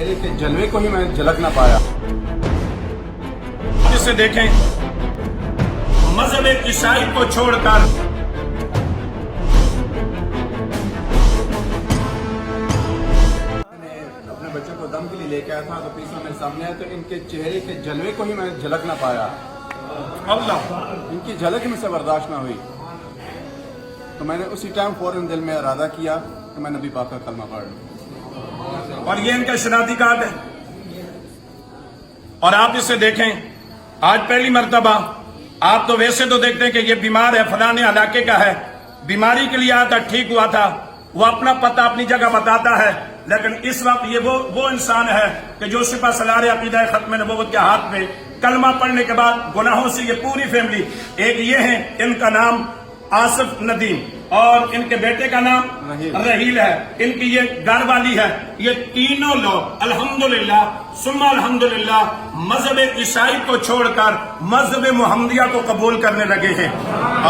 چہرے کے جلوے کو ہی میں جھلک نہ پایا۔ جسے دیکھیں مذہب عیسائی کو چھوڑ کر اپنے بچوں کو دم کے لیے لے کے آیا تھا تو پیسہ میرے سامنے آیا تو ان کے چہرے کے جلوے کو ہی میں جھلک نہ پایا، اللہ ان کی جھلک مجھ سے برداشت نہ ہوئی، تو میں نے اسی ٹائم فوراً دل میں ارادہ کیا کہ میں نبی پاک کا کلمہ پڑھ لوں۔ اور یہ ان کا شناختی کارڈ ہے۔ اور آپ اسے دیکھیں، آج پہلی مرتبہ آپ تو ویسے تو دیکھتے ہیں کہ یہ بیمار ہے، فلانے علاقے کا ہے، بیماری کے لیے آیا تھا، ٹھیک ہوا تھا، وہ اپنا پتہ اپنی جگہ بتاتا ہے، لیکن اس وقت یہ وہ انسان ہے کہ جو سپہ سالار عقیدہ ختم نبوت کے ہاتھ میں کلمہ پڑھنے کے بعد گناہوں سے یہ پوری فیملی، ایک یہ ہے، ان کا نام آصف ندیم اور ان کے بیٹے کا نام رحیل ہے، ان کی یہ گھر والی ہے، یہ تینوں لوگ الحمدللہ ثم الحمدللہ مذہب عیسائی کو چھوڑ کر مذہب محمدیہ کو قبول کرنے لگے ہیں۔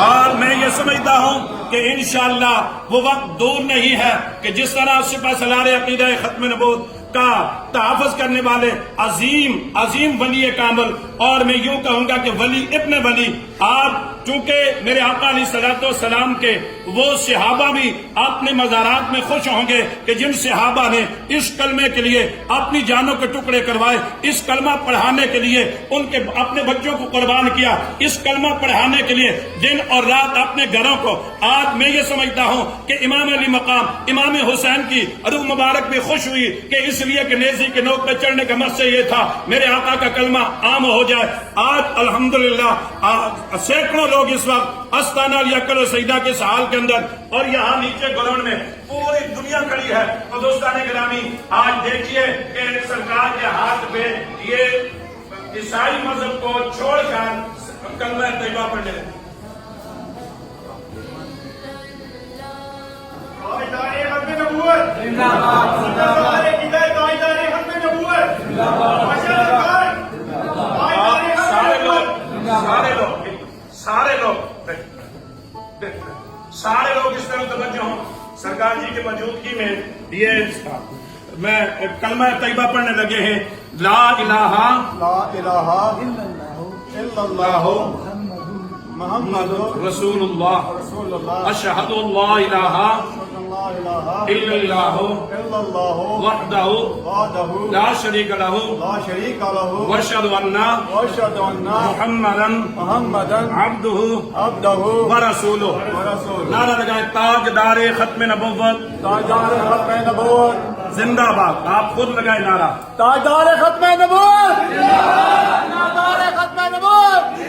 اور میں یہ سمجھتا ہوں کہ انشاءاللہ وہ وقت دور نہیں ہے کہ جس طرح سپہ سالار عقیدہ ختم نبوت کا تحفظ کرنے والے عظیم ولی کامل، اور میں یوں کہوں گا کہ ولی ابن ولی، آپ چونکہ میرے آقا علیہ الصلوۃ والسلام کے وہ صحابہ بھی اپنے مزارات میں خوش ہوں گے کہ جن صحابہ نے اس کلمے کے لیے اپنی جانوں کے ٹکڑے کروائے، اس کلمہ پڑھانے کے لیے ان کے اپنے بچوں کو قربان کیا، اس کلمہ پڑھانے کے لیے دن اور رات اپنے گھروں کو۔ آج میں یہ سمجھتا ہوں کہ امام علی مقام امام حسین کی روح مبارک بھی خوش ہوئی کہ اس لیے کہ نیزی کے نوک پہ چڑھنے کا مقصد یہ تھا میرے آقا کا کلمہ عام ہو جائے۔ آج الحمدللہ سینکڑوں لوگ اس وقت استانہ الیقل و سجدہ کے اس حال کے اندر، اور یہاں نیچے گراؤنڈ میں پوری دنیا کھڑی ہے۔ تو دوستان گرامی، آج دیکھیے کہ سرکار کے ہاتھ میں یہ عیسائی مذہب کو چھوڑ کر کلمہ طیبہ پڑھنے لگے۔ سارے لوگ اس طرح توجہ ہوں، سرکار جی کی موجودگی میں یہ میں کلمہ طیبہ پڑھنے لگے ہیں۔ لا الہ الا اللہ محمد رسول اللہ اشہد اللہ الہ الا اللہ وحدہ لا شریک لہ واشہد ان محمدا عبدہ ورسولہ۔ نعرہ لگائیں تاجدار ختم نبوت، زندہ باد۔ آپ خود لگائیں نعرہ تاجدار ختم نبوت، تاجدار ختم نبوت۔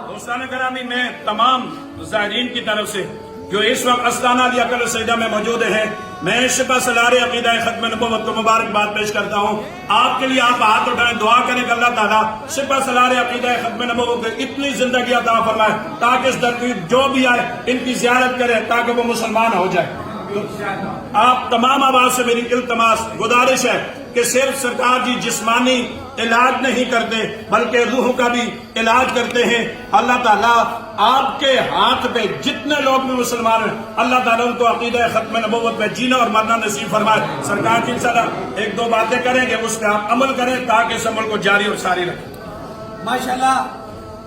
دوستان گرامی، میں تمام زائرین کی طرف سے جو اس وقت استانہ الیقل و سجدہ میں موجود ہیں، میں سپہ سالار عقیدہ ختم نبوت کو مبارکباد پیش کرتا ہوں۔ آپ کے لیے آپ ہاتھ اٹھائیں، دعا کریں کہ اللہ تعالیٰ سپہ سالار عقیدہ ختم نبوت کو اتنی زندگی عطا فرمائے تاکہ اس دھرتی جو بھی آئے ان کی زیارت کرے تاکہ وہ مسلمان ہو جائے۔ آپ تمام آواز سے میری التماس گزارش ہے کہ صرف سرکار جی جسمانی علاج نہیں کرتے بلکہ روح کا بھی علاج کرتے ہیں۔ اللہ تعالیٰ آپ کے ہاتھ پہ جتنے لوگ بھی مسلمان ہیں، اللہ تعالیٰ ان کو عقیدہ ختم نبوت میں جینا اور مرنا نصیب فرمائے۔ سرکار کی انشاءاللہ ایک دو باتیں کریں گے، اس پہ آپ عمل کریں تاکہ اس عمل کو جاری اور ساری رکھیں۔ ماشاءاللہ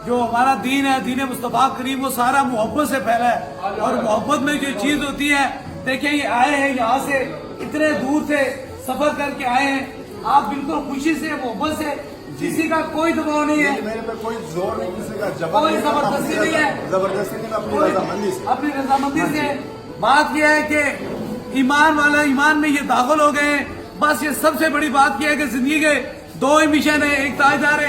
جو ہمارا دین ہے، دین مصطفیٰ کریم، وہ سارا محبت سے پھیلا ہے، اور محبت میں جو چیز ہوتی ہے، دیکھیں یہ آئے ہیں یہاں سے اتنے دور سے سفر کر کے آئے ہیں، آپ بالکل خوشی سے محبت سے، کسی کا کوئی دباؤ نہیں ہے، میرے پہ کوئی زور نہیں، کسی کا کوئی زبردستی نہیں ہے، زبردستی نہیں، اپنی رضامندی سے، اپنی رضامندی سے۔ بات یہ ہے کہ ایمان والا ایمان میں یہ داخل ہو گئے ہیں۔ بس یہ سب سے بڑی بات یہ ہے کہ زندگی کے دو ہی مشن ہیں، ایک تاجدار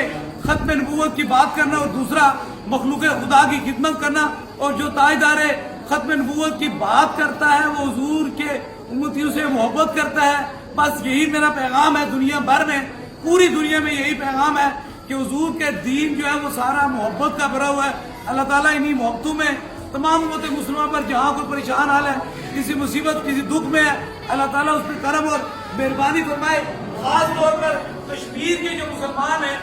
ختم نبوت کی بات کرنا اور دوسرا مخلوق خدا کی خدمت کرنا۔ اور جو تاجدار ختم نبوت کی بات کرتا ہے وہ حضور کے امتیوں سے محبت کرتا ہے۔ بس یہی میرا پیغام ہے، دنیا بھر میں، پوری دنیا میں یہی پیغام ہے کہ حضور کے دین جو ہے وہ سارا محبت کا بھرا ہوا ہے۔ اللہ تعالیٰ انہی محبتوں میں تمام امت مسلمہ پر جہاں کوئی پریشان حال ہے، کسی مصیبت کسی دکھ میں ہے، اللہ تعالیٰ اس پہ کرم اور مہربانی فرمائے۔ خاص طور پر کشمیر کے جو مسلمان ہیں،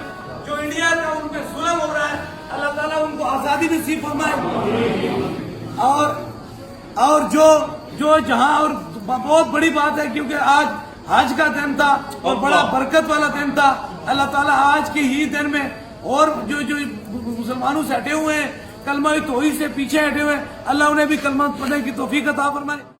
جو انڈیا کا ان پہ ظلم ہو رہا ہے، اللہ تعالیٰ ان کو آزادی نصیب فرمائے۔ اور جو جہاں، اور بہت بڑی بات ہے کیونکہ حج کا دن تھا اور بڑا برکت والا دن تھا. اللہ تعالیٰ آج کے ہی دن میں اور جو مسلمانوں سے ہٹے ہوئے ہیں کلمہ توحید سے پیچھے ہٹے ہوئے ہیں اللہ انہیں بھی کلمہ پڑھنے کی توفیق عطا فرمائے.